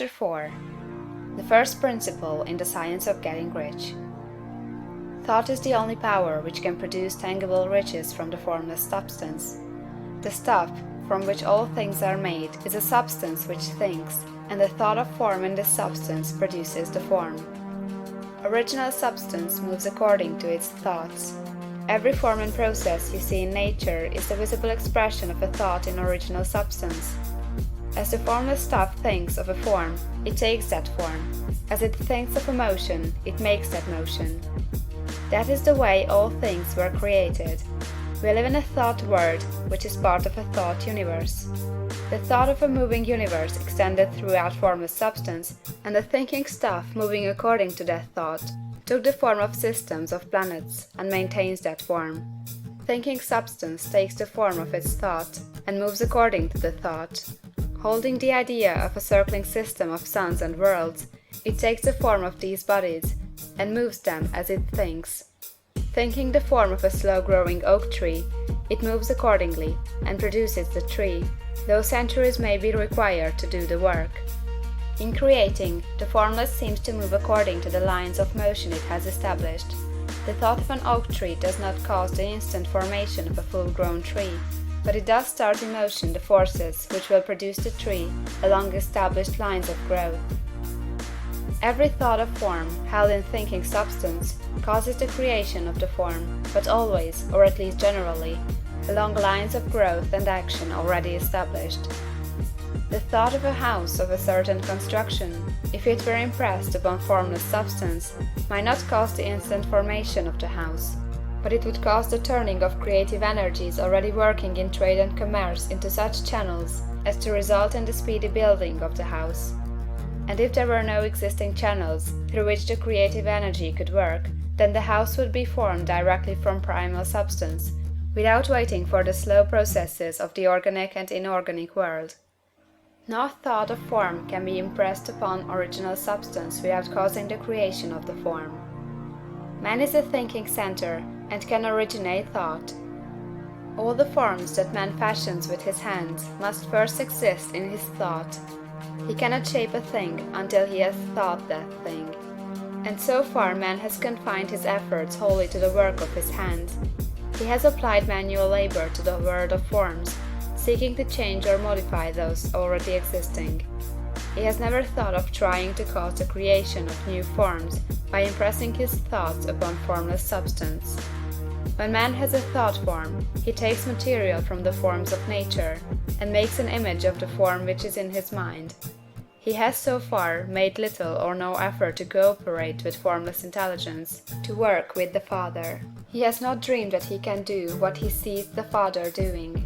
Chapter 4. The first principle in the science of getting rich. Thought is the only power which can produce tangible riches from the formless substance. The stuff, from which all things are made, is a substance which thinks, and the thought of form in this substance produces the form. Original substance moves according to its thoughts. Every form and process you see in nature is the visible expression of a thought in original substance. As the formless stuff thinks of a form, it takes that form. As it thinks of a motion, it makes that motion. That is the way all things were created. We live in a thought world, which is part of a thought universe. The thought of a moving universe extended throughout formless substance, and the thinking stuff moving according to that thought took the form of systems of planets and maintains that form. Thinking substance takes the form of its thought and moves according to the thought. Holding the idea of a circling system of suns and worlds, it takes the form of these bodies and moves them as it thinks. Thinking the form of a slow-growing oak tree, it moves accordingly and produces the tree, though centuries may be required to do the work. In creating, the formless seems to move according to the lines of motion it has established. The thought of an oak tree does not cause the instant formation of a full-grown tree, but it does start in motion the forces which will produce the tree along established lines of growth. Every thought of form, held in thinking substance, causes the creation of the form, but always, or at least generally, along lines of growth and action already established. The thought of a house of a certain construction, if it were impressed upon formless substance, might not cause the instant formation of the house, but it would cause the turning of creative energies already working in trade and commerce into such channels as to result in the speedy building of the house. And if there were no existing channels through which the creative energy could work, then the house would be formed directly from primal substance, without waiting for the slow processes of the organic and inorganic world. No thought of form can be impressed upon original substance without causing the creation of the form. Man is a thinking center, and can originate thought. All the forms that man fashions with his hands must first exist in his thought. He cannot shape a thing until he has thought that thing. And so far man has confined his efforts wholly to the work of his hands. He has applied manual labor to the world of forms, seeking to change or modify those already existing. He has never thought of trying to cause the creation of new forms by impressing his thoughts upon formless substance. When man has a thought form, he takes material from the forms of nature, and makes an image of the form which is in his mind. He has so far made little or no effort to cooperate with formless intelligence, to work with the Father. He has not dreamed that he can do what he sees the Father doing.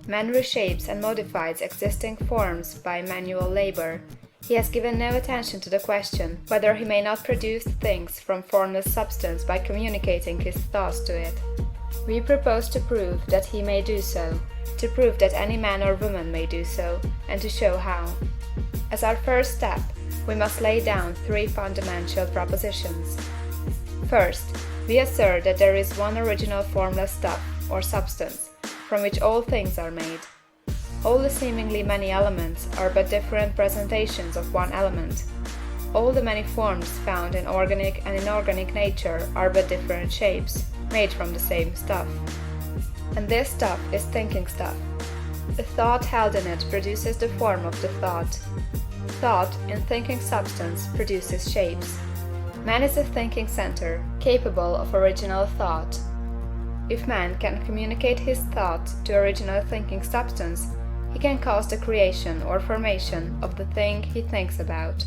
Man reshapes and modifies existing forms by manual labor. He has given no attention to the question whether he may not produce things from formless substance by communicating his thoughts to it. We propose to prove that he may do so, to prove that any man or woman may do so, and to show how. As our first step, we must lay down three fundamental propositions. First, we assert that there is one original formless stuff, or substance, from which all things are made. All the seemingly many elements are but different presentations of one element. All the many forms found in organic and inorganic nature are but different shapes, made from the same stuff. And this stuff is thinking stuff. The thought held in it produces the form of the thought. Thought, in thinking substance, produces shapes. Man is a thinking center, capable of original thought. If man can communicate his thought to original thinking substance, he can cause the creation or formation of the thing he thinks about.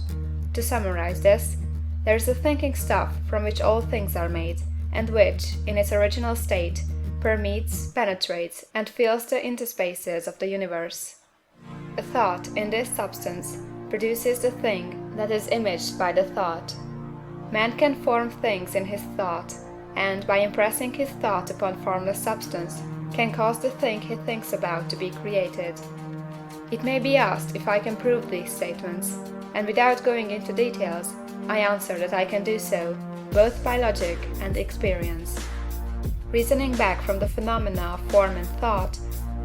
To summarize this, there is a thinking stuff from which all things are made, and which, in its original state, permeates, penetrates, and fills the interspaces of the universe. A thought in this substance produces the thing that is imaged by the thought. Man can form things in his thought, and, by impressing his thought upon formless substance, can cause the thing he thinks about to be created. It may be asked if I can prove these statements, and without going into details, I answer that I can do so, both by logic and experience. Reasoning back from the phenomena of form and thought,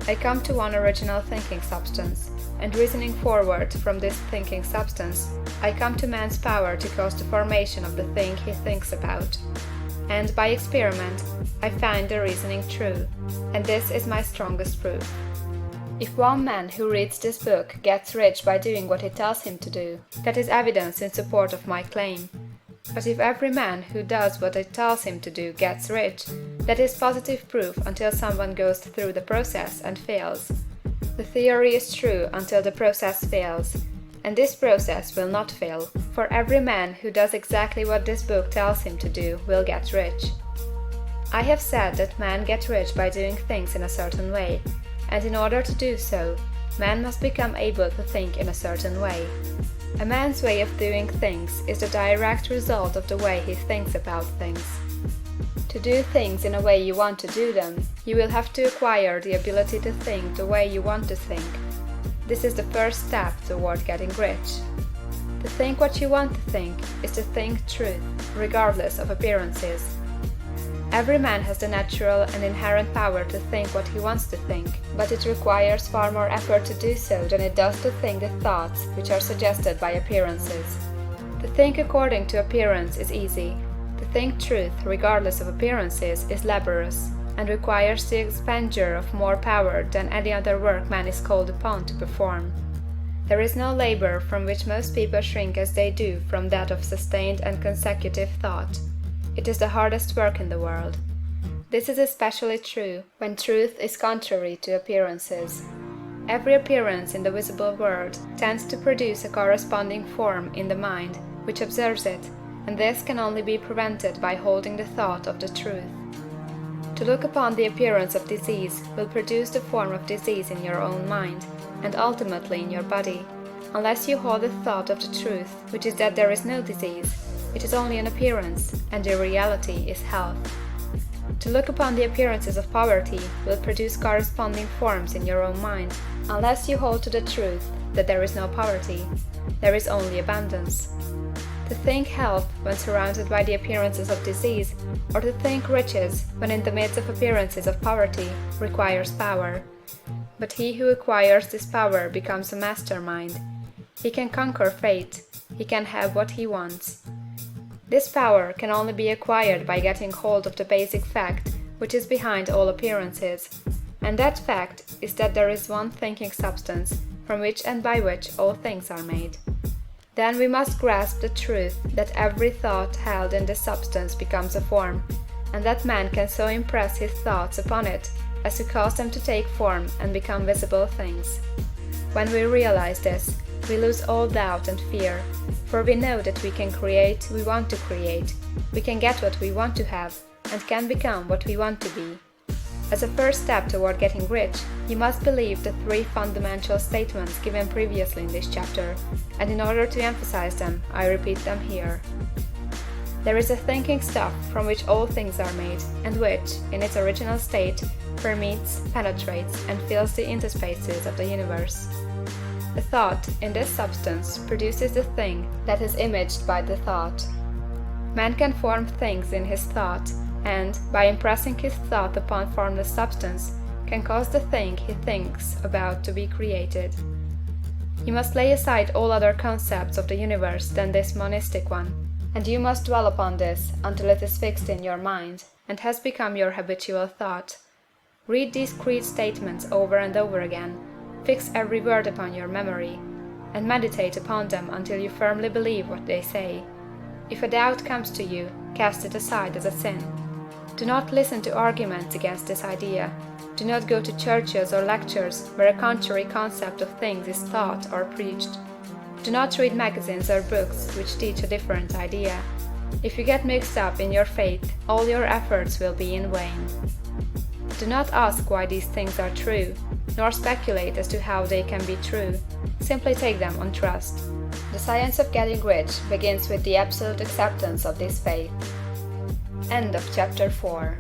I come to one original thinking substance, and reasoning forward from this thinking substance, I come to man's power to cause the formation of the thing he thinks about. And by experiment, I find the reasoning true, and this is my strongest proof. If one man who reads this book gets rich by doing what it tells him to do, that is evidence in support of my claim. But if every man who does what it tells him to do gets rich, that is positive proof until someone goes through the process and fails. The theory is true until the process fails, and this process will not fail, for every man who does exactly what this book tells him to do will get rich. I have said that men get rich by doing things in a certain way, and in order to do so, man must become able to think in a certain way. A man's way of doing things is the direct result of the way he thinks about things. To do things in a way you want to do them, you will have to acquire the ability to think the way you want to think. This is the first step toward getting rich. To think what you want to think is to think truth, regardless of appearances. Every man has the natural and inherent power to think what he wants to think, but it requires far more effort to do so than it does to think the thoughts which are suggested by appearances. To think according to appearance is easy. To think truth regardless of appearances is laborious, and requires the expenditure of more power than any other work man is called upon to perform. There is no labor from which most people shrink as they do from that of sustained and consecutive thought. It is the hardest work in the world. This is especially true when truth is contrary to appearances. Every appearance in the visible world tends to produce a corresponding form in the mind which observes it, and this can only be prevented by holding the thought of the truth. To look upon the appearance of disease will produce the form of disease in your own mind, and ultimately in your body, unless you hold the thought of the truth, which is that there is no disease. It is only an appearance, and the reality is health. To look upon the appearances of poverty will produce corresponding forms in your own mind, unless you hold to the truth that there is no poverty. There is only abundance. To think health when surrounded by the appearances of disease, or to think riches when in the midst of appearances of poverty, requires power. But he who acquires this power becomes a mastermind. He can conquer fate. He can have what he wants. This power can only be acquired by getting hold of the basic fact which is behind all appearances, and that fact is that there is one thinking substance from which and by which all things are made. Then we must grasp the truth that every thought held in this substance becomes a form, and that man can so impress his thoughts upon it as to cause them to take form and become visible things. When we realize this, we lose all doubt and fear, for we know that we can create we want to create, we can get what we want to have, and can become what we want to be. As a first step toward getting rich, you must believe the three fundamental statements given previously in this chapter, and in order to emphasize them, I repeat them here. There is a thinking stuff from which all things are made, and which, in its original state, permeates, penetrates, and fills the interspaces of the universe. The thought, in this substance, produces the thing that is imaged by the thought. Man can form things in his thought, and, by impressing his thought upon formless substance, can cause the thing he thinks about to be created. You must lay aside all other concepts of the universe than this monistic one, and you must dwell upon this until it is fixed in your mind, and has become your habitual thought. Read these creed statements over and over again, fix every word upon your memory, and meditate upon them until you firmly believe what they say. If a doubt comes to you, cast it aside as a sin. Do not listen to arguments against this idea. Do not go to churches or lectures where a contrary concept of things is taught or preached. Do not read magazines or books which teach a different idea. If you get mixed up in your faith, all your efforts will be in vain. Do not ask why these things are true, nor speculate as to how they can be true. Simply take them on trust. The science of getting rich begins with the absolute acceptance of this faith. End of chapter 4.